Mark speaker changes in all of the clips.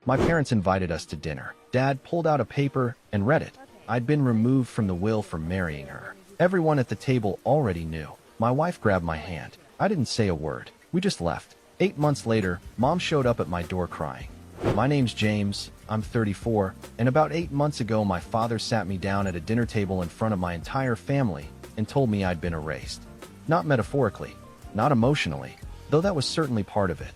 Speaker 1: My parents invited us to dinner. Dad pulled out a paper and read it. I'd been removed from the will for marrying her. Everyone at the table already knew. My wife grabbed my hand. I didn't say a word. We just left. 8 months later, Mom showed up at my door crying. My name's James, I'm 34, and about 8 months ago my father sat me down at a dinner table in front of my entire family and told me I'd been erased. Not metaphorically, not emotionally, though that was certainly part of it.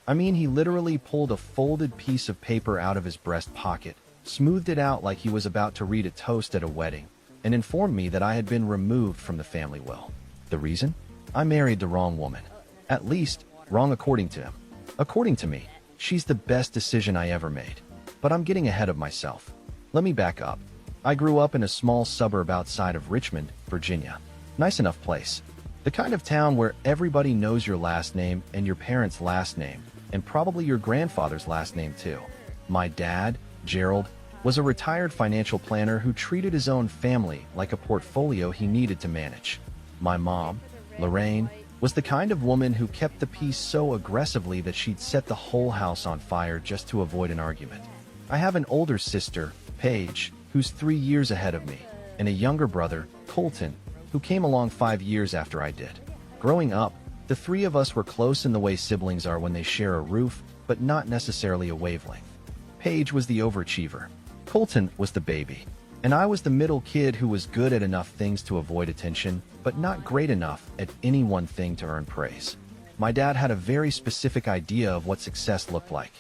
Speaker 1: I mean, he literally pulled a folded piece of paper out of his breast pocket, smoothed it out like he was about to read a toast at a wedding, and informed me that I had been removed from the family will. The reason? I married the wrong woman. At least, wrong according to him. According to me, she's the best decision I ever made. But I'm getting ahead of myself. Let me back up. I grew up in a small suburb outside of Richmond, Virginia. Nice enough place. The kind of town where everybody knows your last name and your parents' last name, and probably your grandfather's last name too. My dad, Gerald, was a retired financial planner who treated his own family like a portfolio he needed to manage. My mom, Lorraine, was the kind of woman who kept the peace so aggressively that she'd set the whole house on fire just to avoid an argument. I have an older sister, Paige, who's 3 years ahead of me, and a younger brother, Colton, who came along 5 years after I did. Growing up, the three of us were close in the way siblings are when they share a roof, but not necessarily a wavelength. Paige was the overachiever. Colton was the baby. And I was the middle kid who was good at enough things to avoid attention, but not great enough at any one thing to earn praise. My dad had a very specific idea of what success looked like.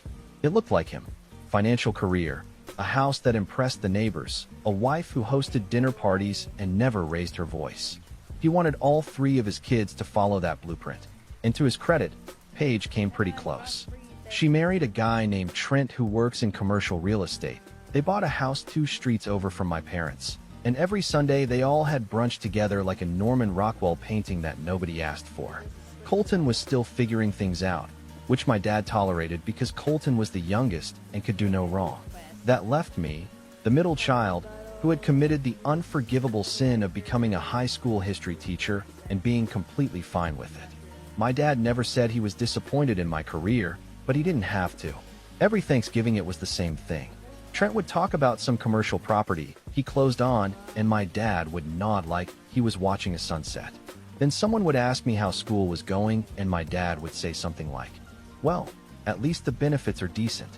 Speaker 1: It looked like him. Financial career, a house that impressed the neighbors, a wife who hosted dinner parties and never raised her voice. He wanted all three of his kids to follow that blueprint. And to his credit, Paige came pretty close. She married a guy named Trent who works in commercial real estate. They bought a house 2 streets over from my parents, and every Sunday they all had brunch together like a Norman Rockwell painting that nobody asked for. Colton was still figuring things out, which my dad tolerated because Colton was the youngest and could do no wrong. That left me, the middle child, who had committed the unforgivable sin of becoming a high school history teacher and being completely fine with it. My dad never said he was disappointed in my career, but he didn't have to. Every Thanksgiving it was the same thing. Trent would talk about some commercial property he closed on, and my dad would nod like he was watching a sunset. Then someone would ask me how school was going, and my dad would say something like, "Well, at least the benefits are decent."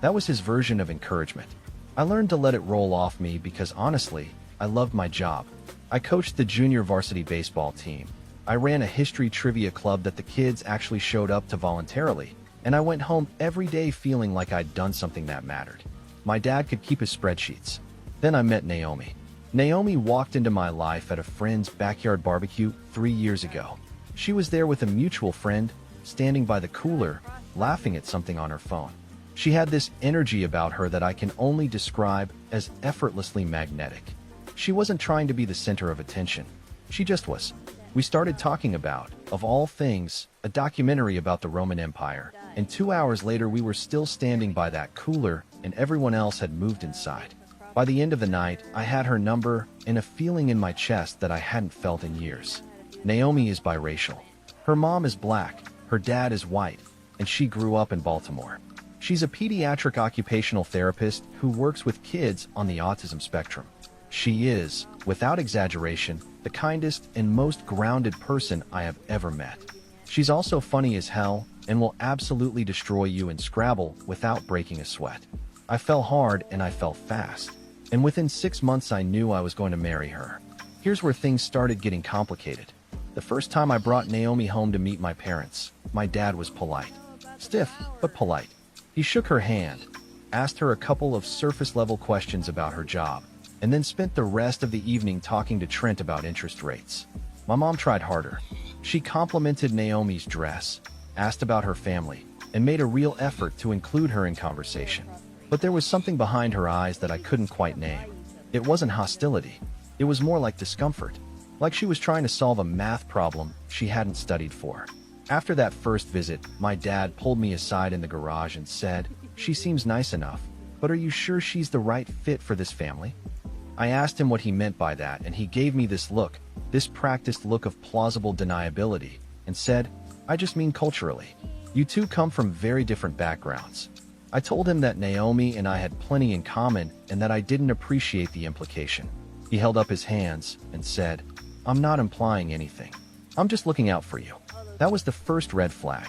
Speaker 1: That was his version of encouragement. I learned to let it roll off me because honestly, I loved my job. I coached the junior varsity baseball team. I ran a history trivia club that the kids actually showed up to voluntarily, and I went home every day feeling like I'd done something that mattered. My dad could keep his spreadsheets. Then I met Naomi. Naomi walked into my life at a friend's backyard barbecue 3 years ago. She was there with a mutual friend, standing by the cooler, laughing at something on her phone. She had this energy about her that I can only describe as effortlessly magnetic. She wasn't trying to be the center of attention. She just was. We started talking about, of all things, a documentary about the Roman Empire, and 2 hours later we were still standing by that cooler and everyone else had moved inside. By the end of the night, I had her number and a feeling in my chest that I hadn't felt in years. Naomi is biracial. Her mom is black, her dad is white, and she grew up in Baltimore. She's a pediatric occupational therapist who works with kids on the autism spectrum. She is, without exaggeration, the kindest and most grounded person I have ever met. She's also funny as hell and will absolutely destroy you in Scrabble without breaking a sweat. I fell hard and I fell fast. And within 6 months I knew I was going to marry her. Here's where things started getting complicated. The first time I brought Naomi home to meet my parents, my dad was polite. Stiff, but polite. He shook her hand, asked her a couple of surface-level questions about her job, and then spent the rest of the evening talking to Trent about interest rates. My mom tried harder. She complimented Naomi's dress, asked about her family, and made a real effort to include her in conversation. But there was something behind her eyes that I couldn't quite name. It wasn't hostility. It was more like discomfort, like she was trying to solve a math problem she hadn't studied for. After that first visit, my dad pulled me aside in the garage and said, "She seems nice enough, but are you sure she's the right fit for this family?" I asked him what he meant by that, and he gave me this look, this practiced look of plausible deniability, and said, "I just mean culturally. You two come from very different backgrounds." I told him that Naomi and I had plenty in common and that I didn't appreciate the implication. He held up his hands and said, "I'm not implying anything. I'm just looking out for you." That was the first red flag.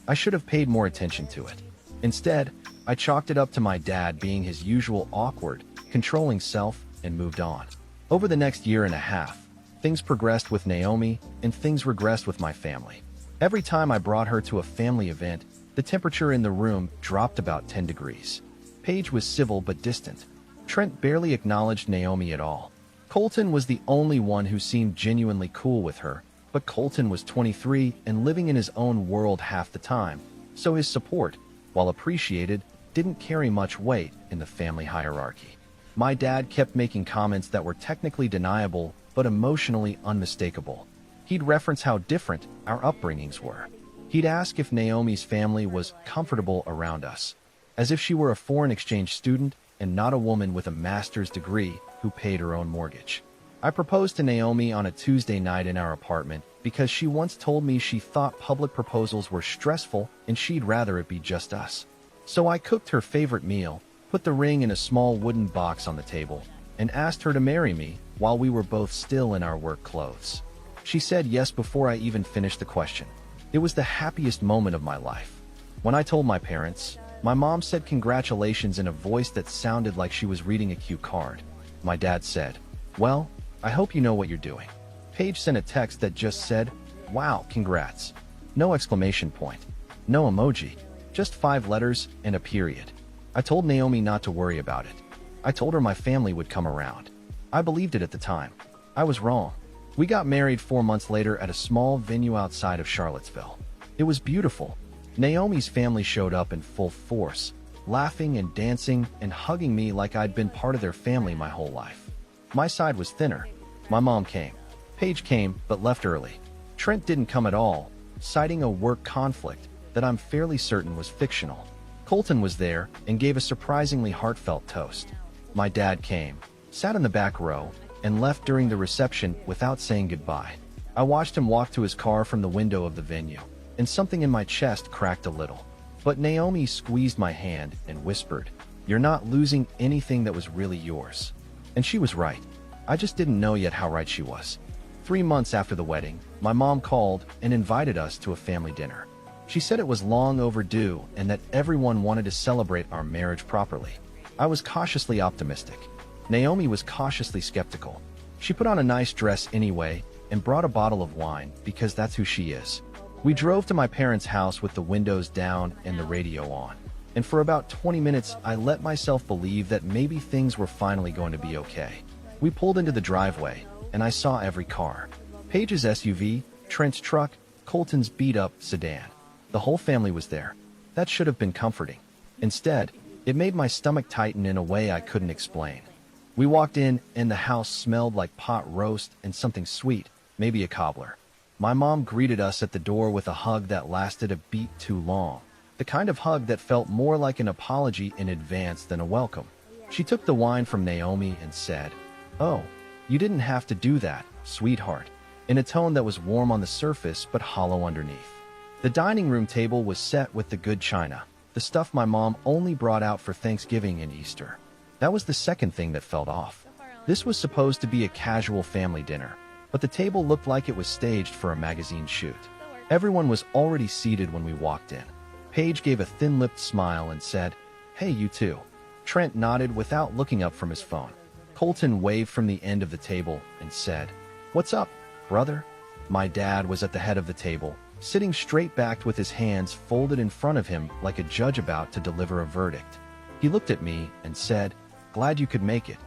Speaker 1: I should have paid more attention to it. Instead, I chalked it up to my dad being his usual awkward, controlling self and moved on. Over the next year and a half, things progressed with Naomi and things regressed with my family. Every time I brought her to a family event, the temperature in the room dropped about 10 degrees. Paige was civil but distant. Trent barely acknowledged Naomi at all. Colton was the only one who seemed genuinely cool with her, but Colton was 23 and living in his own world half the time, so his support, while appreciated, didn't carry much weight in the family hierarchy. My dad kept making comments that were technically deniable but emotionally unmistakable. He'd reference how different our upbringings were. He'd ask if Naomi's family was comfortable around us, as if she were a foreign exchange student and not a woman with a master's degree who paid her own mortgage. I proposed to Naomi on a Tuesday night in our apartment because she once told me she thought public proposals were stressful and she'd rather it be just us. So I cooked her favorite meal, put the ring in a small wooden box on the table, and asked her to marry me while we were both still in our work clothes. She said yes before I even finished the question. It was the happiest moment of my life. When I told my parents, my mom said congratulations in a voice that sounded like she was reading a cue card. My dad said, "Well, I hope you know what you're doing." Paige sent a text that just said, "Wow, congrats." No exclamation point. No emoji. Just 5 letters and a period. I told Naomi not to worry about it. I told her my family would come around. I believed it at the time. I was wrong. We got married 4 months later at a small venue outside of Charlottesville. It was beautiful. Naomi's family showed up in full force, laughing and dancing and hugging me like I'd been part of their family my whole life. My side was thinner. My mom came. Paige came, but left early. Trent didn't come at all, citing a work conflict that I'm fairly certain was fictional. Colton was there and gave a surprisingly heartfelt toast. My dad came, sat in the back row, and left during the reception without saying goodbye. I watched him walk to his car from the window of the venue, and something in my chest cracked a little. But Naomi squeezed my hand and whispered, "You're not losing anything that was really yours." And she was right. I just didn't know yet how right she was. 3 months after the wedding, my mom called and invited us to a family dinner. She said it was long overdue and that everyone wanted to celebrate our marriage properly. I was cautiously optimistic. Naomi was cautiously skeptical. She put on a nice dress anyway and brought a bottle of wine because that's who she is. We drove to my parents' house with the windows down and the radio on. And for about 20 minutes, I let myself believe that maybe things were finally going to be okay. We pulled into the driveway, and I saw every car. Paige's SUV, Trent's truck, Colton's beat-up sedan. The whole family was there. That should have been comforting. Instead, it made my stomach tighten in a way I couldn't explain. We walked in, and the house smelled like pot roast and something sweet, maybe a cobbler. My mom greeted us at the door with a hug that lasted a beat too long. The kind of hug that felt more like an apology in advance than a welcome. She took the wine from Naomi and said, "Oh, you didn't have to do that, sweetheart," in a tone that was warm on the surface but hollow underneath. The dining room table was set with the good china, the stuff my mom only brought out for Thanksgiving and Easter. That was the second thing that felt off. This was supposed to be a casual family dinner, but the table looked like it was staged for a magazine shoot. Everyone was already seated when we walked in. Paige gave a thin-lipped smile and said, "Hey, you too." Trent nodded without looking up from his phone. Colton waved from the end of the table and said, "What's up, brother?" My dad was at the head of the table, sitting straight-backed with his hands folded in front of him like a judge about to deliver a verdict. He looked at me and said, "Glad you could make it."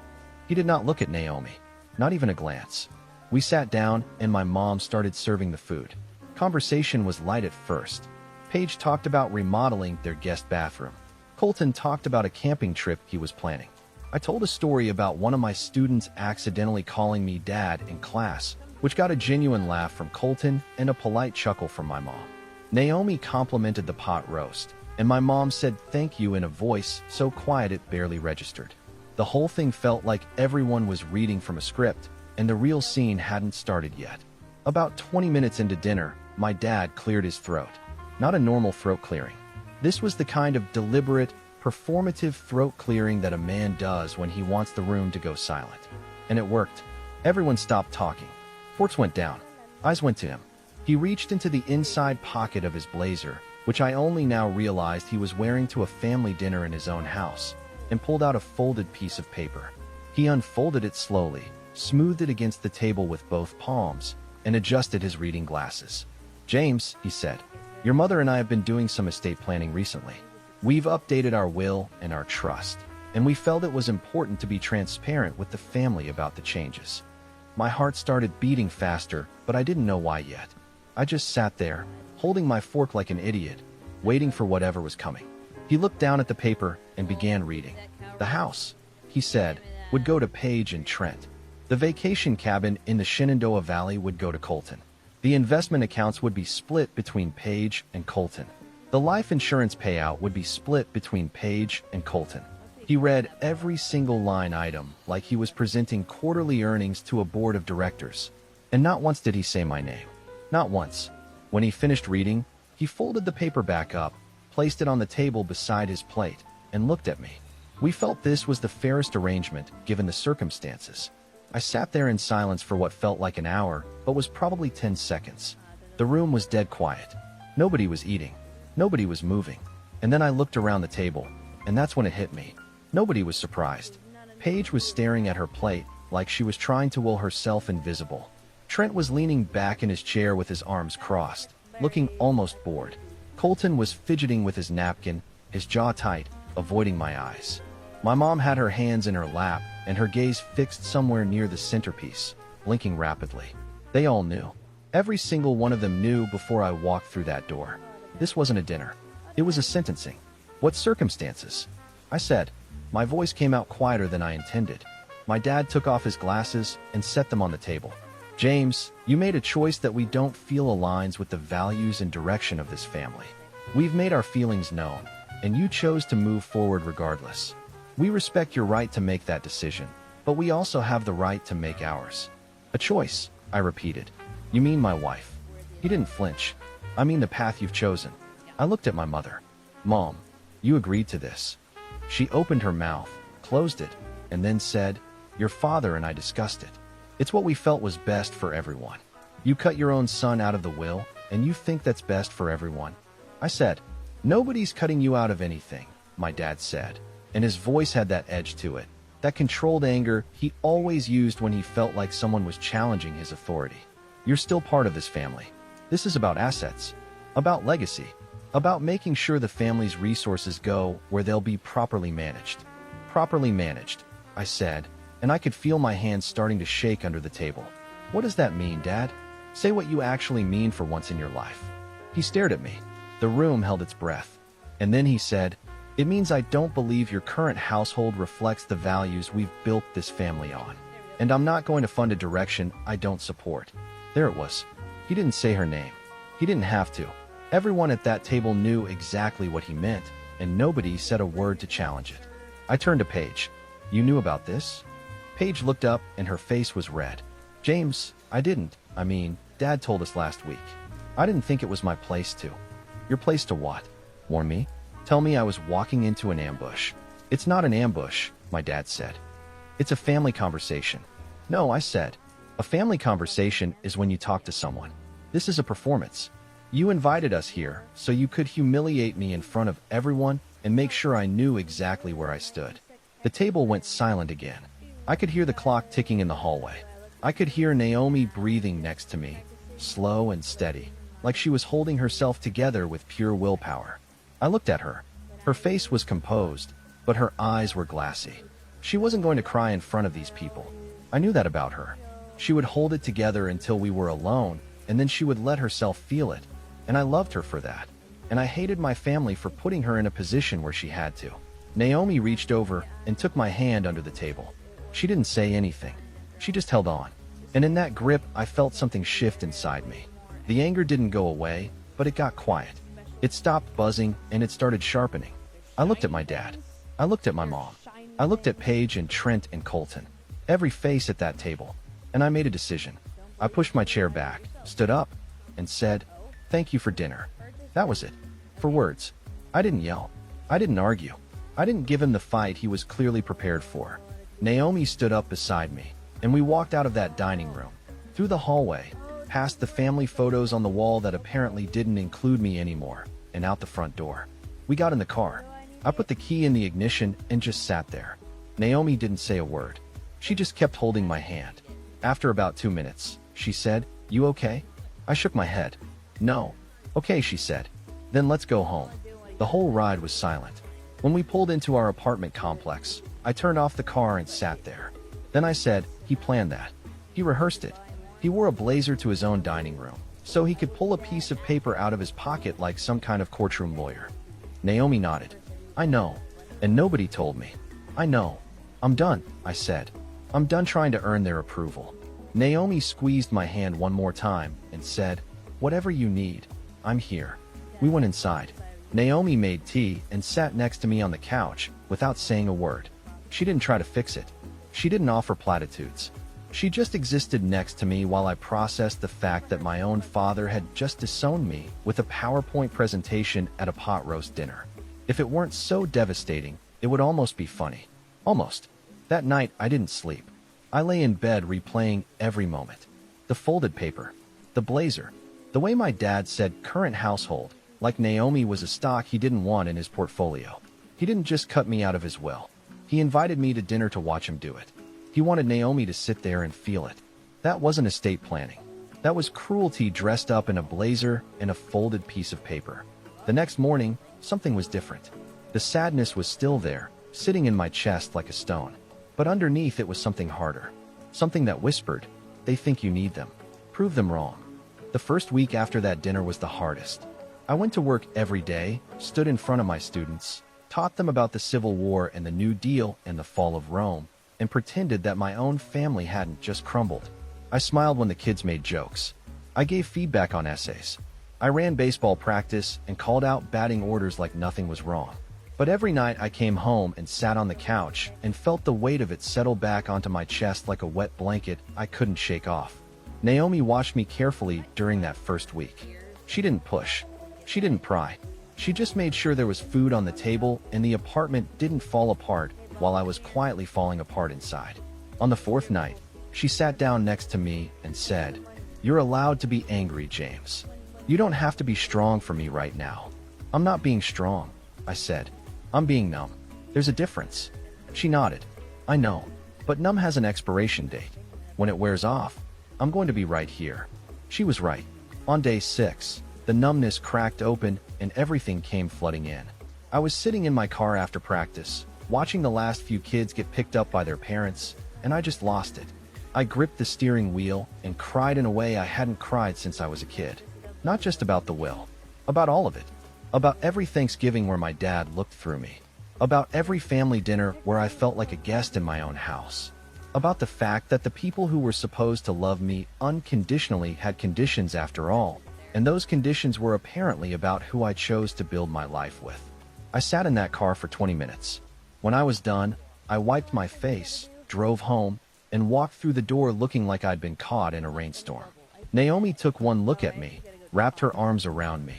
Speaker 1: He did not look at Naomi, not even a glance. We sat down and my mom started serving the food. Conversation was light at first. Paige talked about remodeling their guest bathroom. Colton talked about a camping trip he was planning. I told a story about one of my students accidentally calling me dad in class, which got a genuine laugh from Colton and a polite chuckle from my mom. Naomi complimented the pot roast, and my mom said thank you in a voice so quiet it barely registered. The whole thing felt like everyone was reading from a script, and the real scene hadn't started yet. About 20 minutes into dinner, my dad cleared his throat. Not a normal throat clearing. This was the kind of deliberate, performative throat clearing that a man does when he wants the room to go silent. And it worked. Everyone stopped talking. Forks went down. Eyes went to him. He reached into the inside pocket of his blazer, which I only now realized he was wearing to a family dinner in his own house, and pulled out a folded piece of paper. He unfolded it slowly, smoothed it against the table with both palms, and adjusted his reading glasses. "James," he said, "your mother and I have been doing some estate planning recently. We've updated our will and our trust, and we felt it was important to be transparent with the family about the changes." My heart started beating faster, but I didn't know why yet. I just sat there, holding my fork like an idiot, waiting for whatever was coming. He looked down at the paper and began reading. "The house," he said, "would go to Paige and Trent. The vacation cabin in the Shenandoah Valley would go to Colton. The investment accounts would be split between Paige and Colton. The life insurance payout would be split between Paige and Colton." He read every single line item like he was presenting quarterly earnings to a board of directors. And not once did he say my name. Not once. When he finished reading, he folded the paper back up, placed it on the table beside his plate, and looked at me. We felt this was the fairest arrangement given the circumstances. I sat there in silence for what felt like an hour, but was probably 10 seconds. The room was dead quiet. Nobody was eating. Nobody was moving. And then I looked around the table, and that's when it hit me. Nobody was surprised. Paige was staring at her plate like she was trying to will herself invisible. Trent was leaning back in his chair with his arms crossed, looking almost bored. Colton was fidgeting with his napkin, his jaw tight, avoiding my eyes. My mom had her hands in her lap and her gaze fixed somewhere near the centerpiece, blinking rapidly. They all knew. Every single one of them knew before I walked through that door. This wasn't a dinner. It was a sentencing. "What circumstances?" I said. My voice came out quieter than I intended. My dad took off his glasses and set them on the table. "James, you made a choice that we don't feel aligns with the values and direction of this family. We've made our feelings known, and you chose to move forward regardless. We respect your right to make that decision, but we also have the right to make ours." "A choice," I repeated. "You mean my wife?" He didn't flinch. "I mean the path you've chosen." I looked at my mother. "Mom, you agreed to this." She opened her mouth, closed it, and then said, "Your father and I discussed it. It's what we felt was best for everyone. You cut your own son out of the will, and you think that's best for everyone." I said, "Nobody's cutting you out of anything," my dad said, and his voice had that edge to it, that controlled anger he always used when he felt like someone was challenging his authority. "You're still part of this family. This is about assets, about legacy, about making sure the family's resources go where they'll be properly managed." "Properly managed," I said, and I could feel my hands starting to shake under the table. "What does that mean, Dad? Say what you actually mean for once in your life." He stared at me. The room held its breath. And then he said, "It means I don't believe your current household reflects the values we've built this family on. And I'm not going to fund a direction I don't support." There it was. He didn't say her name. He didn't have to. Everyone at that table knew exactly what he meant, and nobody said a word to challenge it. I turned to Paige. "You knew about this?" Paige looked up, and her face was red. "James, I didn't. I mean, Dad told us last week. I didn't think it was my place to." "Your place to what? Warn me? Tell me I was walking into an ambush." "It's not an ambush," my dad said. "It's a family conversation." "No," I said. "A family conversation is when you talk to someone. This is a performance. You invited us here so you could humiliate me in front of everyone and make sure I knew exactly where I stood." The table went silent again. I could hear the clock ticking in the hallway. I could hear Naomi breathing next to me, slow and steady, like she was holding herself together with pure willpower. I looked at her. Her face was composed, but her eyes were glassy. She wasn't going to cry in front of these people. I knew that about her. She would hold it together until we were alone, and then she would let herself feel it. And I loved her for that. And I hated my family for putting her in a position where she had to. Naomi reached over and took my hand under the table. She didn't say anything. She just held on. And in that grip, I felt something shift inside me. The anger didn't go away, but it got quiet. It stopped buzzing, and it started sharpening. I looked at my dad. I looked at my mom. I looked at Paige and Trent and Colton. Every face at that table. And I made a decision. I pushed my chair back, stood up, and said, "Thank you for dinner." That was it. For words. I didn't yell. I didn't argue. I didn't give him the fight he was clearly prepared for. Naomi stood up beside me, and we walked out of that dining room, through the hallway, past the family photos on the wall that apparently didn't include me anymore, and out the front door. We got in the car. I put the key in the ignition and just sat there. Naomi didn't say a word. She just kept holding my hand. After about 2 minutes, she said, "You okay?" I shook my head. "No." "Okay," she said. "Then let's go home." The whole ride was silent. When we pulled into our apartment complex, I turned off the car and sat there. Then I said, "He planned that. He rehearsed it." He wore a blazer to his own dining room, so he could pull a piece of paper out of his pocket like some kind of courtroom lawyer. Naomi nodded. "I know. And nobody told me." "I know. I'm done," I said. "I'm done trying to earn their approval." Naomi squeezed my hand one more time and said, "Whatever you need, I'm here." We went inside. Naomi made tea and sat next to me on the couch without saying a word. She didn't try to fix it. She didn't offer platitudes. She just existed next to me while I processed the fact that my own father had just disowned me with a PowerPoint presentation at a pot roast dinner. If it weren't so devastating, it would almost be funny. Almost. That night, I didn't sleep. I lay in bed replaying every moment. The folded paper. The blazer. The way my dad said current household, like Naomi was a stock he didn't want in his portfolio. He didn't just cut me out of his will. He invited me to dinner to watch him do it. He wanted Naomi to sit there and feel it. That wasn't estate planning. That was cruelty dressed up in a blazer and a folded piece of paper. The next morning, something was different. The sadness was still there, sitting in my chest like a stone. But underneath it was something harder. Something that whispered, "They think you need them. Prove them wrong." The first week after that dinner was the hardest. I went to work every day, stood in front of my students, taught them about the Civil War and the New Deal and the fall of Rome, and pretended that my own family hadn't just crumbled. I smiled when the kids made jokes. I gave feedback on essays. I ran baseball practice and called out batting orders like nothing was wrong. But every night I came home and sat on the couch and felt the weight of it settle back onto my chest like a wet blanket I couldn't shake off. Naomi watched me carefully during that first week. She didn't push. She didn't pry. She just made sure there was food on the table and the apartment didn't fall apart while I was quietly falling apart inside. On the fourth night, she sat down next to me and said, "You're allowed to be angry, James. You don't have to be strong for me right now." "I'm not being strong," I said. "I'm being numb. There's a difference." She nodded. "I know, but numb has an expiration date. When it wears off, I'm going to be right here." She was right. On day 6, the numbness cracked open and everything came flooding in. I was sitting in my car after practice, watching the last few kids get picked up by their parents, and I just lost it. I gripped the steering wheel and cried in a way I hadn't cried since I was a kid. Not just about the will. About all of it. About every Thanksgiving where my dad looked through me. About every family dinner where I felt like a guest in my own house. About the fact that the people who were supposed to love me unconditionally had conditions after all, and those conditions were apparently about who I chose to build my life with. I sat in that car for 20 minutes. When I was done, I wiped my face, drove home, and walked through the door looking like I'd been caught in a rainstorm. Naomi took one look at me, wrapped her arms around me,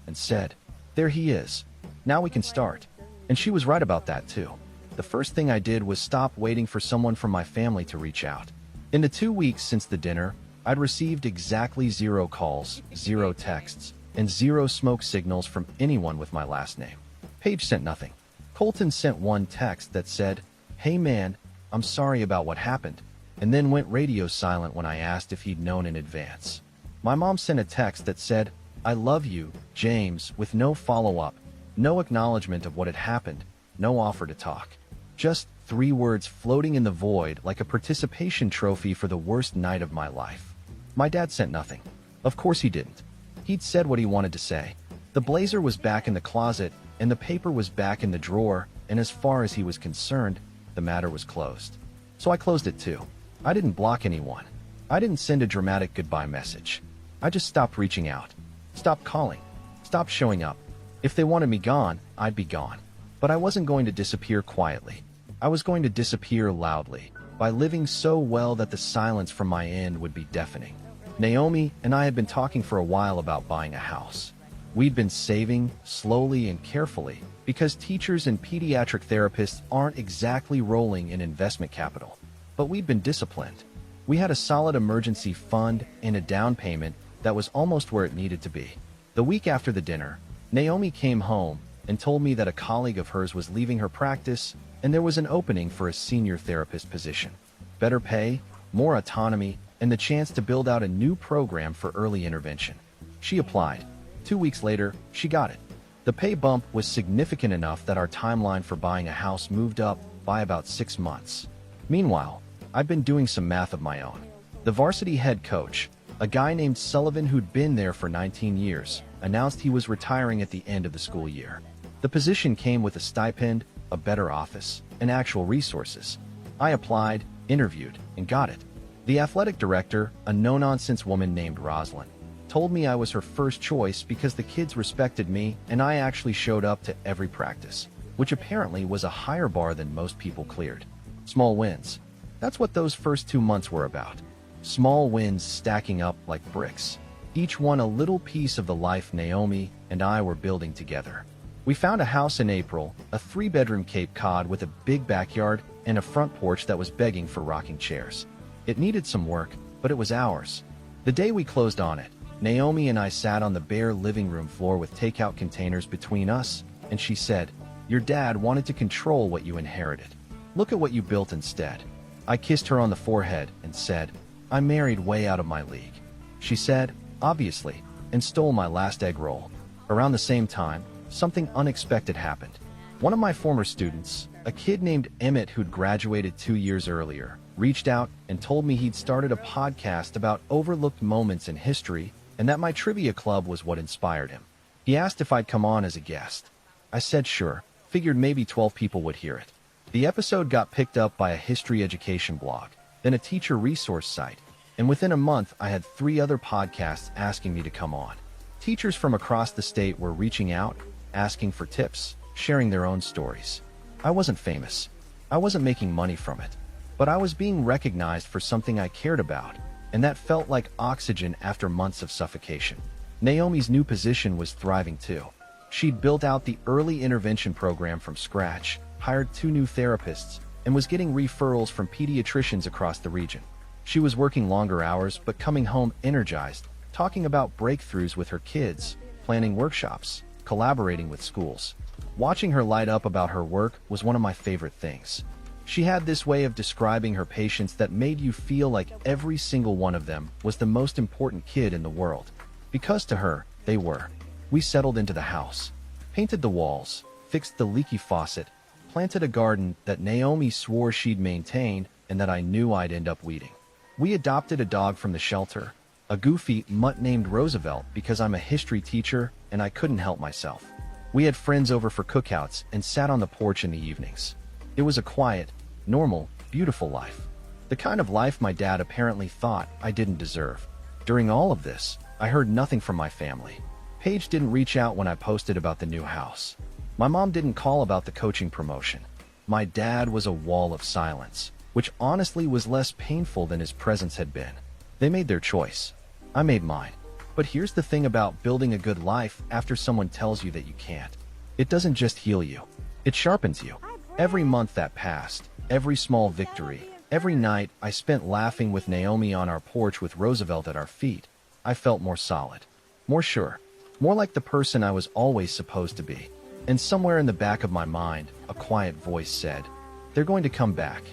Speaker 1: and said, "There he is. Now we can start." And she was right about that too. The first thing I did was stop waiting for someone from my family to reach out. In the 2 weeks since the dinner, I'd received exactly 0 calls, 0 texts, and 0 smoke signals from anyone with my last name. Paige sent nothing. Colton sent one text that said, "Hey man, I'm sorry about what happened," and then went radio silent when I asked if he'd known in advance. My mom sent a text that said, "I love you, James," with no follow-up, no acknowledgement of what had happened, no offer to talk. Just 3 words floating in the void like a participation trophy for the worst night of my life. My dad sent nothing. Of course he didn't. He'd said what he wanted to say. The blazer was back in the closet, and the paper was back in the drawer, and as far as he was concerned, the matter was closed. So I closed it too. I didn't block anyone. I didn't send a dramatic goodbye message. I just stopped reaching out. Stopped calling. Stopped showing up. If they wanted me gone, I'd be gone. But I wasn't going to disappear quietly. I was going to disappear loudly, by living so well that the silence from my end would be deafening. Naomi and I had been talking for a while about buying a house. We'd been saving, slowly and carefully, because teachers and pediatric therapists aren't exactly rolling in investment capital. But we'd been disciplined. We had a solid emergency fund and a down payment that was almost where it needed to be. The week after the dinner, Naomi came home and told me that a colleague of hers was leaving her practice and there was an opening for a senior therapist position. Better pay, more autonomy, and the chance to build out a new program for early intervention. She applied. 2 weeks later, she got it. The pay bump was significant enough that our timeline for buying a house moved up by about 6 months. Meanwhile, I'd been doing some math of my own. The varsity head coach, a guy named Sullivan who'd been there for 19 years, announced he was retiring at the end of the school year. The position came with a stipend, a better office, and actual resources. I applied, interviewed, and got it. The athletic director, a no-nonsense woman named Rosalind, told me I was her first choice because the kids respected me and I actually showed up to every practice, which apparently was a higher bar than most people cleared. Small wins. That's what those first 2 months were about. Small wins stacking up like bricks. Each one a little piece of the life Naomi and I were building together. We found a house in April, a 3-bedroom Cape Cod with a big backyard and a front porch that was begging for rocking chairs. It needed some work, but it was ours. The day we closed on it, Naomi and I sat on the bare living room floor with takeout containers between us, and she said, "Your dad wanted to control what you inherited. Look at what you built instead." I kissed her on the forehead and said, "I married way out of my league." She said, "Obviously," and stole my last egg roll. Around the same time, something unexpected happened. One of my former students, a kid named Emmett who'd graduated 2 years earlier, reached out and told me he'd started a podcast about overlooked moments in history and that my trivia club was what inspired him. He asked if I'd come on as a guest. I said sure, figured maybe 12 people would hear it. The episode got picked up by a history education blog, then a teacher resource site, and within a month I had 3 other podcasts asking me to come on. Teachers from across the state were reaching out, asking for tips, sharing their own stories. I wasn't famous. I wasn't making money from it. But I was being recognized for something I cared about, and that felt like oxygen after months of suffocation. Naomi's new position was thriving too. She'd built out the early intervention program from scratch, hired 2 new therapists, and was getting referrals from pediatricians across the region. She was working longer hours, but coming home energized, talking about breakthroughs with her kids, planning workshops, collaborating with schools. Watching her light up about her work was one of my favorite things. She had this way of describing her patients that made you feel like every single one of them was the most important kid in the world. Because to her, they were. We settled into the house, painted the walls, fixed the leaky faucet, planted a garden that Naomi swore she'd maintain and that I knew I'd end up weeding. We adopted a dog from the shelter, a goofy mutt named Roosevelt because I'm a history teacher and I couldn't help myself. We had friends over for cookouts and sat on the porch in the evenings. It was a quiet, normal, beautiful life. The kind of life my dad apparently thought I didn't deserve. During all of this, I heard nothing from my family. Paige didn't reach out when I posted about the new house. My mom didn't call about the coaching promotion. My dad was a wall of silence, which honestly was less painful than his presence had been. They made their choice. I made mine. But here's the thing about building a good life after someone tells you that you can't. It doesn't just heal you. It sharpens you. Every month that passed, every small victory, every night I spent laughing with Naomi on our porch with Roosevelt at our feet, I felt more solid, more sure, more like the person I was always supposed to be. And somewhere in the back of my mind, a quiet voice said, "They're going to come back.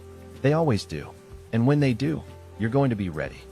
Speaker 1: They always do. And when they do, you're going to be ready."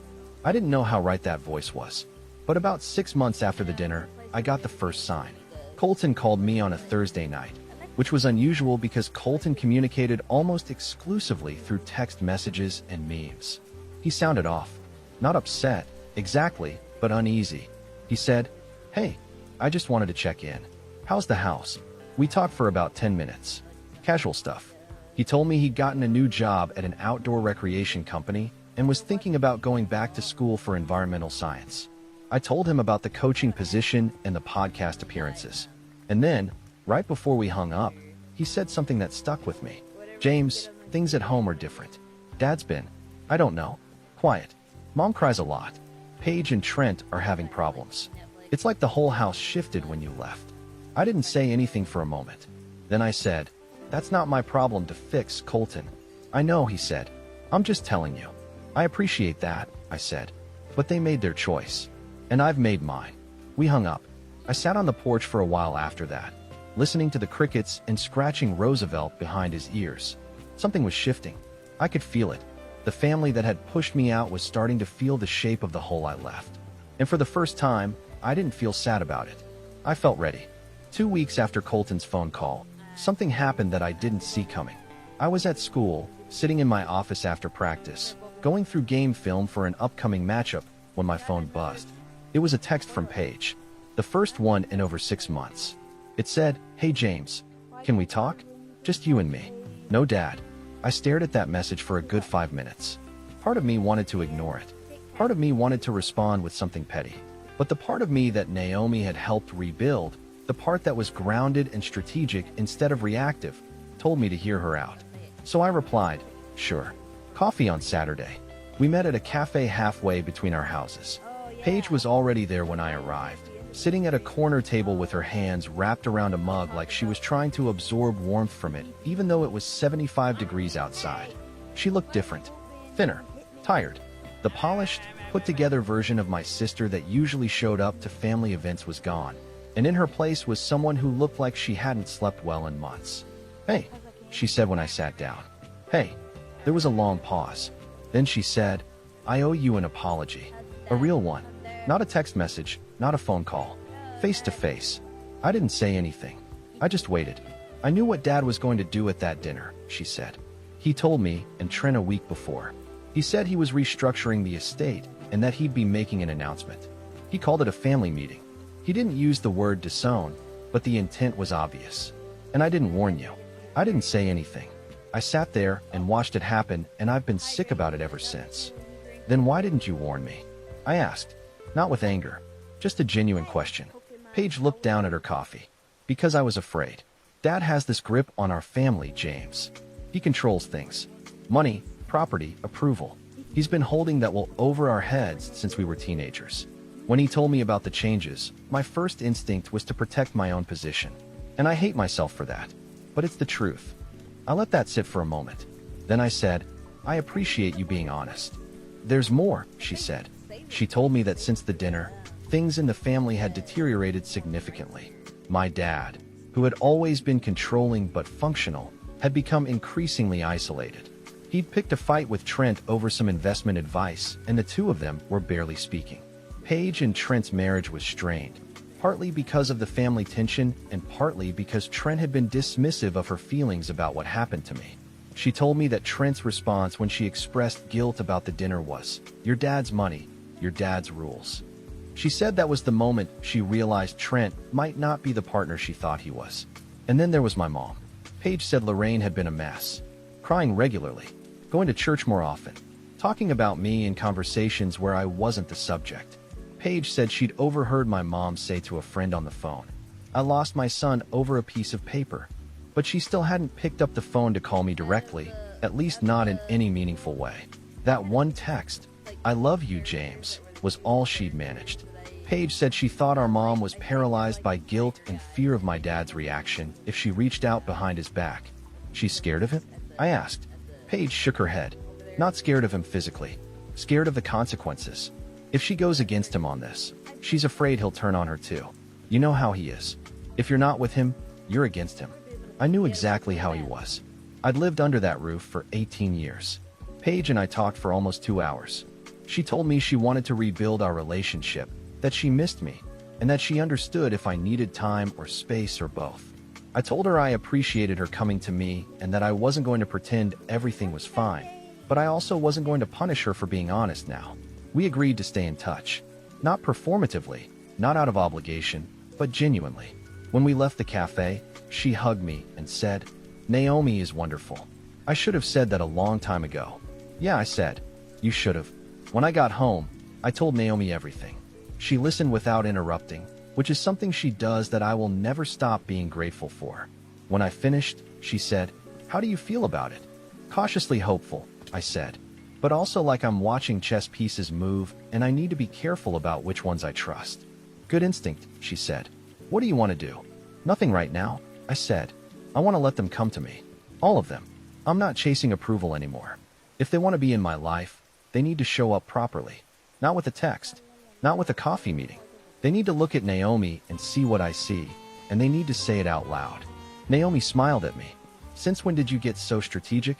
Speaker 1: I didn't know how right that voice was. But about 6 months after the dinner, I got the first sign. Colton called me on a Thursday night, which was unusual because Colton communicated almost exclusively through text messages and memes. He sounded off. Not upset, exactly, but uneasy. He said, "Hey, I just wanted to check in. How's the house?" We talked for about 10 minutes. Casual stuff. He told me he'd gotten a new job at an outdoor recreation company and was thinking about going back to school for environmental science. I told him about the coaching position and the podcast appearances. And then, right before we hung up, he said something that stuck with me. "James, things at home are different. Dad's been, I don't know, quiet. Mom cries a lot. Paige and Trent are having problems." It's like the whole house shifted when you left. I didn't say anything for a moment. Then I said, "That's not my problem to fix, Colton." "I know," he said. "I'm just telling you." "I appreciate that," I said. "But they made their choice. And I've made mine." We hung up. I sat on the porch for a while after that, listening to the crickets and scratching Roosevelt behind his ears. Something was shifting. I could feel it. The family that had pushed me out was starting to feel the shape of the hole I left. And for the first time, I didn't feel sad about it. I felt ready. 2 weeks after Colton's phone call, something happened that I didn't see coming. I was at school, sitting in my office after practice, going through game film for an upcoming matchup when my phone buzzed. It was a text from Paige, the first one in over 6 months. It said, "Hey James, can we talk? Just you and me. No dad." I stared at that message for a good 5 minutes. Part of me wanted to ignore it. Part of me wanted to respond with something petty. But the part of me that Naomi had helped rebuild, the part that was grounded and strategic instead of reactive, told me to hear her out. So I replied, "Sure. Coffee on Saturday." We met at a cafe halfway between our houses. Paige was already there when I arrived, sitting at a corner table with her hands wrapped around a mug like she was trying to absorb warmth from it, even though it was 75 degrees outside. She looked different, thinner, tired. The polished, put-together version of my sister that usually showed up to family events was gone, and in her place was someone who looked like she hadn't slept well in months. "Hey," she said when I sat down. "Hey." There was a long pause. Then she said, "I owe you an apology. A real one. Not a text message, not a phone call. Face to face." I didn't say anything. I just waited. "I knew what Dad was going to do at that dinner," she said. "He told me and Trent a week before. He said he was restructuring the estate and that he'd be making an announcement. He called it a family meeting. He didn't use the word disown, but the intent was obvious. And I didn't warn you." I didn't say anything. I sat there and watched it happen, and I've been sick about it ever since. "Then why didn't you warn me?" I asked, not with anger, just a genuine question. Paige looked down at her coffee. "Because I was afraid. Dad has this grip on our family, James. He controls things. Money, property, approval. He's been holding that well over our heads since we were teenagers. When he told me about the changes, my first instinct was to protect my own position. And I hate myself for that. But it's the truth." I let that sit for a moment. Then I said, "I appreciate you being honest." "There's more," she said. She told me that since the dinner, things in the family had deteriorated significantly. My dad, who had always been controlling but functional, had become increasingly isolated. He'd picked a fight with Trent over some investment advice, and the two of them were barely speaking. Paige and Trent's marriage was strained, partly because of the family tension and partly because Trent had been dismissive of her feelings about what happened to me. She told me that Trent's response when she expressed guilt about the dinner was, "Your dad's money, your dad's rules." She said that was the moment she realized Trent might not be the partner she thought he was. And then there was my mom. Paige said Lorraine had been a mess, crying regularly, going to church more often, talking about me in conversations where I wasn't the subject. Paige said she'd overheard my mom say to a friend on the phone, "I lost my son over a piece of paper." But she still hadn't picked up the phone to call me directly, at least not in any meaningful way. That one text, "I love you, James," was all she'd managed. Paige said she thought our mom was paralyzed by guilt and fear of my dad's reaction if she reached out behind his back. "She's scared of him?" I asked. Paige shook her head. "Not scared of him physically, scared of the consequences. If she goes against him on this, she's afraid he'll turn on her too. You know how he is. If you're not with him, you're against him." I knew exactly how he was. I'd lived under that roof for 18 years. Paige and I talked for almost 2 hours. She told me she wanted to rebuild our relationship, that she missed me, and that she understood if I needed time or space or both. I told her I appreciated her coming to me and that I wasn't going to pretend everything was fine, but I also wasn't going to punish her for being honest now. We agreed to stay in touch, not performatively, not out of obligation, but genuinely. When we left the cafe, she hugged me and said, "Naomi is wonderful." I should have said that a long time ago. "Yeah," I said. "You should have." When I got home, I told Naomi everything. She listened without interrupting, which is something she does that I will never stop being grateful for. When I finished, she said, "How do you feel about it?" "Cautiously hopeful," I said, "but also like I'm watching chess pieces move and I need to be careful about which ones I trust." Good instinct, she said. What do you want to do? Nothing right now, I said. I want to let them come to me. All of them. I'm not chasing approval anymore. If they want to be in my life, they need to show up properly. Not with a text. Not with a coffee meeting. They need to look at Naomi and see what I see, and they need to say it out loud. Naomi smiled at me. Since when did you get so strategic?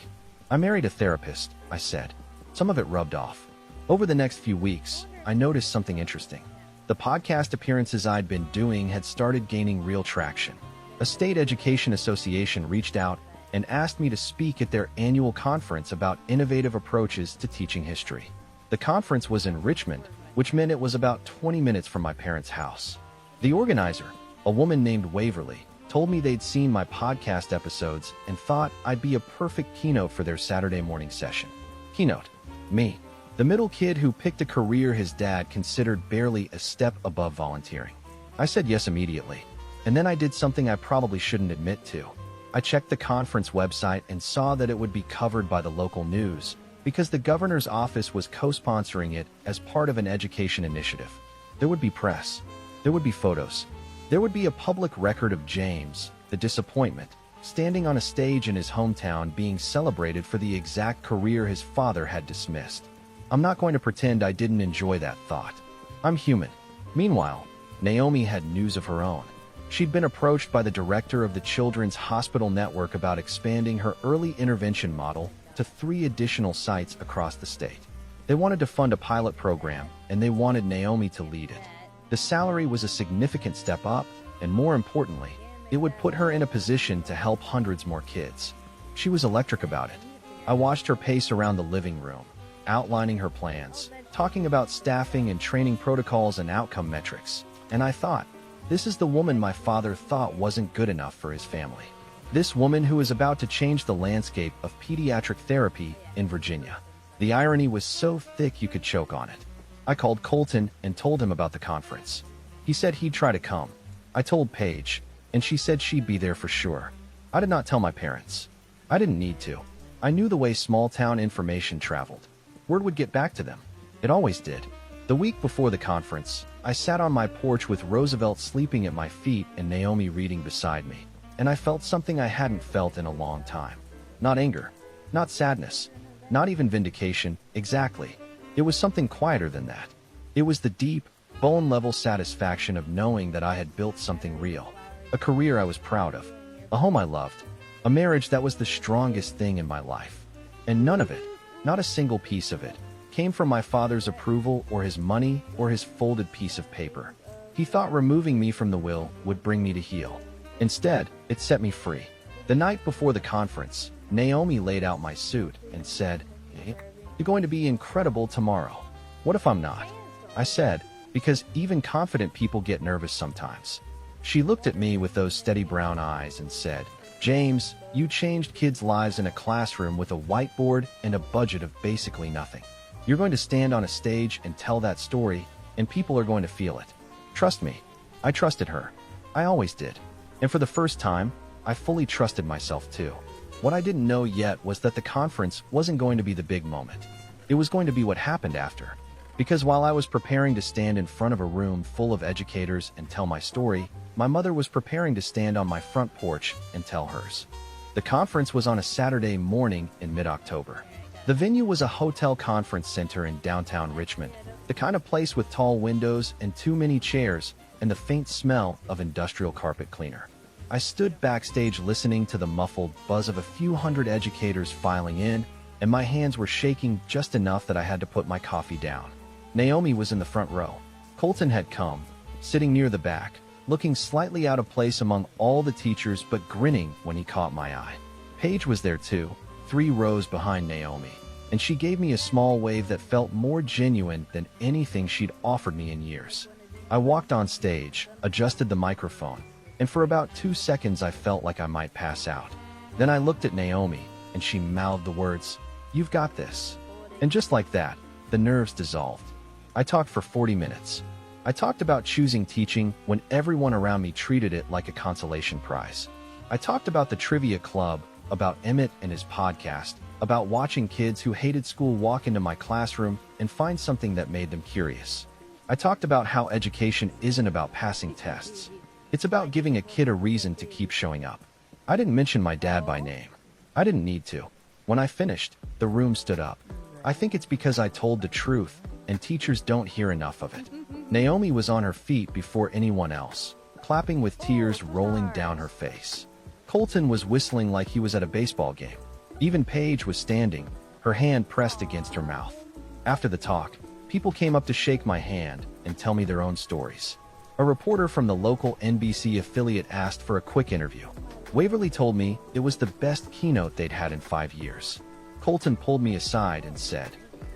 Speaker 1: I married a therapist, I said. Some of it rubbed off. Over the next few weeks, I noticed something interesting. The podcast appearances I'd been doing had started gaining real traction. A state education association reached out and asked me to speak at their annual conference about innovative approaches to teaching history. The conference was in Richmond, which meant it was about 20 minutes from my parents' house. The organizer, a woman named Waverly, told me they'd seen my podcast episodes and thought I'd be a perfect keynote for their Saturday morning session. Keynote. Me. The middle kid who picked a career his dad considered barely a step above volunteering. I said yes immediately, and then I did something I probably shouldn't admit to. I checked the conference website and saw that it would be covered by the local news because the governor's office was co-sponsoring it as part of an education initiative. There would be press. There would be photos. There would be a public record of James, the disappointment, standing on a stage in his hometown being celebrated for the exact career his father had dismissed. I'm not going to pretend I didn't enjoy that thought. I'm human. Meanwhile, Naomi had news of her own. She'd been approached by the director of the Children's Hospital Network about expanding her early intervention model to 3 additional sites across the state. They wanted to fund a pilot program, and they wanted Naomi to lead it. The salary was a significant step up, and more importantly, it would put her in a position to help hundreds more kids. She was electric about it. I watched her pace around the living room, outlining her plans, talking about staffing and training protocols and outcome metrics, and I thought, this is the woman my father thought wasn't good enough for his family. This woman who is about to change the landscape of pediatric therapy in Virginia. The irony was so thick you could choke on it. I called Colton and told him about the conference. He said he'd try to come. I told Paige, and she said she'd be there for sure. I did not tell my parents. I didn't need to. I knew the way small-town information traveled. Word would get back to them. It always did. The week before the conference, I sat on my porch with Roosevelt sleeping at my feet and Naomi reading beside me, and I felt something I hadn't felt in a long time. Not anger, not sadness, not even vindication, exactly. It was something quieter than that. It was the deep, bone-level satisfaction of knowing that I had built something real, a career I was proud of, a home I loved, a marriage that was the strongest thing in my life. And none of it, not a single piece of it, came from my father's approval or his money or his folded piece of paper. He thought removing me from the will would bring me to heel. Instead, it set me free. The night before the conference, Naomi laid out my suit and said, "Hey, you're going to be incredible tomorrow." What if I'm not? I said, because even confident people get nervous sometimes. She looked at me with those steady brown eyes and said, "James, you changed kids' lives in a classroom with a whiteboard and a budget of basically nothing. You're going to stand on a stage and tell that story, and people are going to feel it. Trust me." I trusted her. I always did. And for the first time, I fully trusted myself too. What I didn't know yet was that the conference wasn't going to be the big moment. It was going to be what happened after. Because while I was preparing to stand in front of a room full of educators and tell my story, my mother was preparing to stand on my front porch and tell hers. The conference was on a Saturday morning in mid-October. The venue was a hotel conference center in downtown Richmond, the kind of place with tall windows and too many chairs and the faint smell of industrial carpet cleaner. I stood backstage listening to the muffled buzz of a few hundred educators filing in, and my hands were shaking just enough that I had to put my coffee down. Naomi was in the front row. Colton had come, sitting near the back, looking slightly out of place among all the teachers but grinning when he caught my eye. Paige was there too, 3 rows behind Naomi, and she gave me a small wave that felt more genuine than anything she'd offered me in years. I walked on stage, adjusted the microphone, and for about 2 seconds I felt like I might pass out. Then I looked at Naomi, and she mouthed the words, "You've got this." And just like that, the nerves dissolved. I talked for 40 minutes. I talked about choosing teaching when everyone around me treated it like a consolation prize. I talked about the trivia club, about Emmett and his podcast, about watching kids who hated school walk into my classroom and find something that made them curious. I talked about how education isn't about passing tests. It's about giving a kid a reason to keep showing up. I didn't mention my dad by name. I didn't need to. When I finished, the room stood up. I think it's because I told the truth, and teachers don't hear enough of it. Naomi was on her feet before anyone else, clapping with tears rolling down her face. Colton was whistling like he was at a baseball game. Even Paige was standing, her hand pressed against her mouth. After the talk, people came up to shake my hand and tell me their own stories. A reporter from the local NBC affiliate asked for a quick interview. Waverly told me it was the best keynote they'd had in 5 years. Colton pulled me aside and said,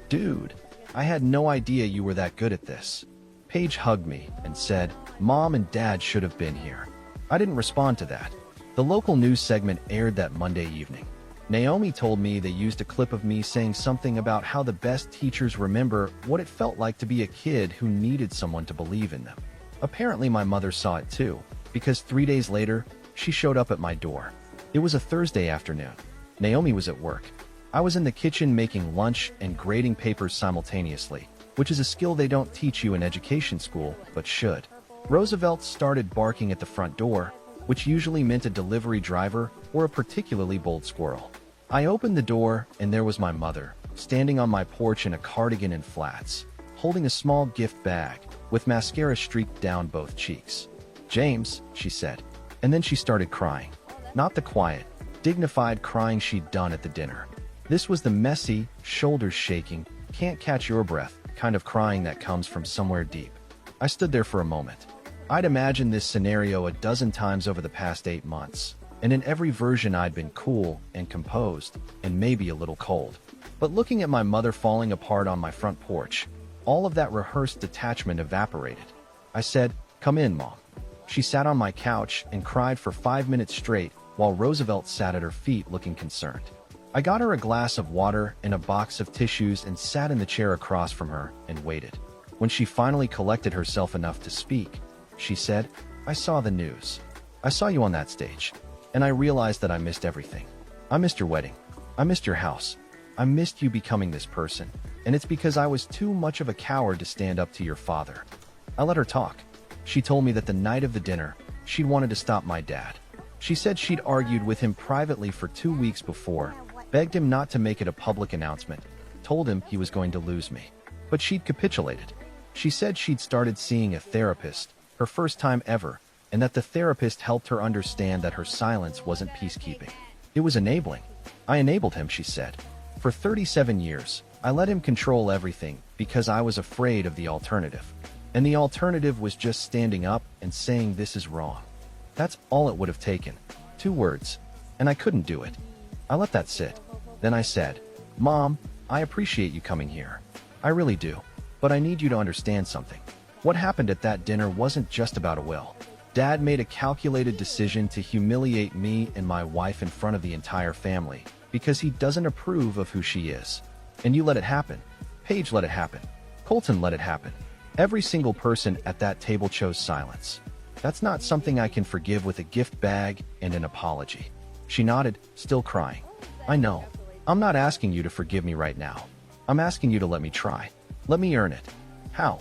Speaker 1: "Dude, I had no idea you were that good at this." Paige hugged me and said, "Mom and Dad should have been here." I didn't respond to that. The local news segment aired that Monday evening. Naomi told me they used a clip of me saying something about how the best teachers remember what it felt like to be a kid who needed someone to believe in them. Apparently my mother saw it too, because 3 days later, she showed up at my door. It was a Thursday afternoon. Naomi was at work. I was in the kitchen making lunch and grading papers simultaneously, which is a skill they don't teach you in education school, but should. Roosevelt started barking at the front door, which usually meant a delivery driver or a particularly bold squirrel. I opened the door, and there was my mother, standing on my porch in a cardigan and flats, holding a small gift bag, with mascara streaked down both cheeks. "James," she said, and then she started crying. Not the quiet, dignified crying she'd done at the dinner. This was the messy, shoulders shaking, can't catch your breath kind of crying that comes from somewhere deep. I stood there for a moment. I'd imagined this scenario a dozen times over the past 8 months, and in every version I'd been cool and composed and maybe a little cold. But looking at my mother falling apart on my front porch, all of that rehearsed detachment evaporated. I said, "Come in, Mom." She sat on my couch and cried for 5 minutes straight while Roosevelt sat at her feet looking concerned. I got her a glass of water and a box of tissues and sat in the chair across from her and waited. When she finally collected herself enough to speak, she said, "I saw the news. I saw you on that stage, and I realized that I missed everything. I missed your wedding. I missed your house. I missed you becoming this person, and it's because I was too much of a coward to stand up to your father." I let her talk. She told me that the night of the dinner, she'd wanted to stop my dad. She said she'd argued with him privately for 2 weeks before, begged him not to make it a public announcement, told him he was going to lose me. But she'd capitulated. She said she'd started seeing a therapist, her first time ever, and that the therapist helped her understand that her silence wasn't peacekeeping. It was enabling. I enabled him, she said. For 37 years, I let him control everything because I was afraid of the alternative. And the alternative was just standing up and saying this is wrong. That's all it would have taken. 2 words. And I couldn't do it. I let that sit. Then I said, "Mom, I appreciate you coming here. I really do. But I need you to understand something. What happened at that dinner wasn't just about a will. Dad made a calculated decision to humiliate me and my wife in front of the entire family because he doesn't approve of who she is. And you let it happen. Paige let it happen. Colton let it happen. Every single person at that table chose silence. That's not something I can forgive with a gift bag and an apology." She nodded, still crying. "I know. I'm not asking you to forgive me right now. I'm asking you to let me try. Let me earn it." "How?"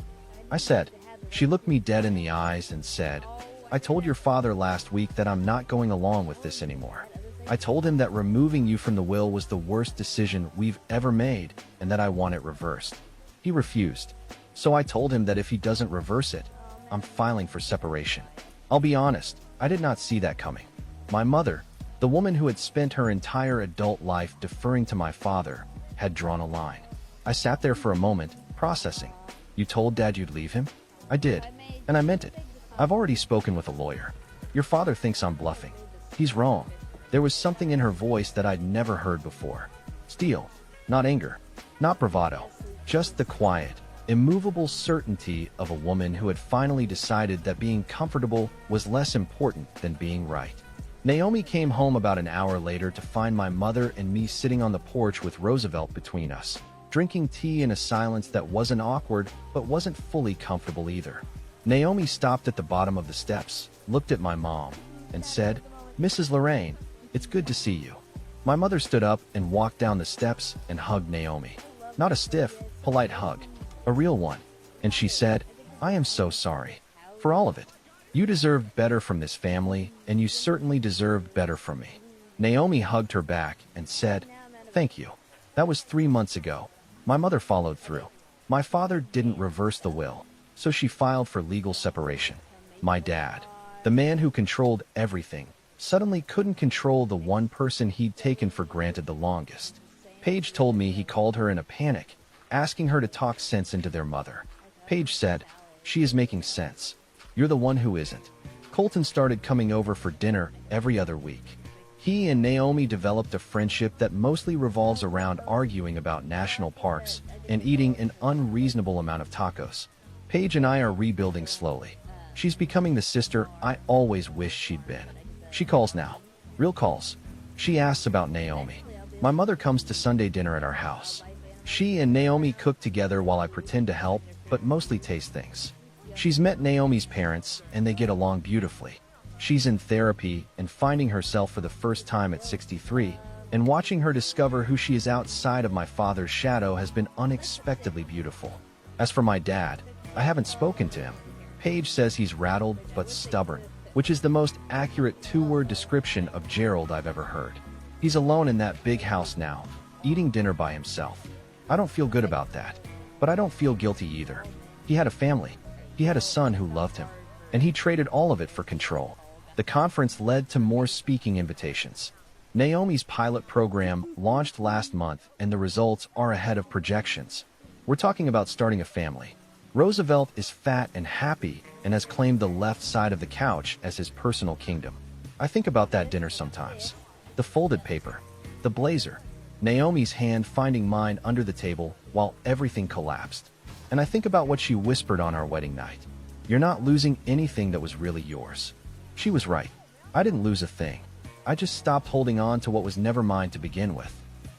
Speaker 1: I said. She looked me dead in the eyes and said, "I told your father last week that I'm not going along with this anymore. I told him that removing you from the will was the worst decision we've ever made and that I want it reversed. He refused. So I told him that if he doesn't reverse it, I'm filing for separation. I'll be honest, I did not see that coming. My mother, the woman who had spent her entire adult life deferring to my father, had drawn a line. I sat there for a moment, processing. "You told Dad you'd leave him?" "I did, and I meant it. I've already spoken with a lawyer. Your father thinks I'm bluffing. He's wrong." There was something in her voice that I'd never heard before. Steel, not anger, not bravado, just the quiet, immovable certainty of a woman who had finally decided that being comfortable was less important than being right. Naomi came home about an hour later to find my mother and me sitting on the porch with Roosevelt between us, drinking tea in a silence that wasn't awkward but wasn't fully comfortable either. Naomi stopped at the bottom of the steps, looked at my mom, and said, "Mrs. Lorraine, it's good to see you." My mother stood up and walked down the steps and hugged Naomi. Not a stiff, polite hug, a real one. And she said, I am so sorry. For all of it. You deserved better from this family, and you certainly deserved better from me. Naomi hugged her back and said, "Thank you. That was 3 months ago. My mother followed through. My father didn't reverse the will, so she filed for legal separation. My dad, the man who controlled everything, suddenly couldn't control the one person he'd taken for granted the longest. Paige told me he called her in a panic, asking her to talk sense into their mother. Paige said, 'She is making sense. You're the one who isn't.' Colton started coming over for dinner every other week. He and Naomi developed a friendship that mostly revolves around arguing about national parks and eating an unreasonable amount of tacos. Paige and I are rebuilding slowly. She's becoming the sister I always wished she'd been. She calls now. Real calls. She asks about Naomi. My mother comes to Sunday dinner at our house. She and Naomi cook together while I pretend to help, but mostly taste things. She's met Naomi's parents, and they get along beautifully. She's in therapy and finding herself for the first time at 63, and watching her discover who she is outside of my father's shadow has been unexpectedly beautiful. As for my dad, I haven't spoken to him. Paige says he's rattled but stubborn, which is the most accurate 2-word description of Gerald I've ever heard. He's alone in that big house now, eating dinner by himself. I don't feel good about that, but I don't feel guilty either. He had a family. He had a son who loved him, and he traded all of it for control. The conference led to more speaking invitations. Naomi's pilot program launched last month, and the results are ahead of projections. We're talking about starting a family. Roosevelt is fat and happy and has claimed the left side of the couch as his personal kingdom. I think about that dinner sometimes. The folded paper, the blazer, Naomi's hand finding mine under the table while everything collapsed. And I think about what she whispered on our wedding night. "You're not losing anything that was really yours." She was right. I didn't lose a thing. I just stopped holding on to what was never mine to begin with.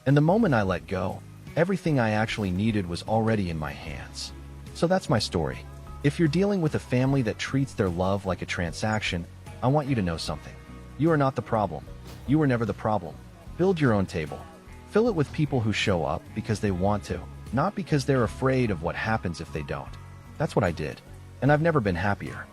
Speaker 1: And the moment I let go, everything I actually needed was already in my hands. So that's my story. If you're dealing with a family that treats their love like a transaction, I want you to know something. You are not the problem. You were never the problem. Build your own table. Fill it with people who show up because they want to, not because they're afraid of what happens if they don't. That's what I did, and I've never been happier.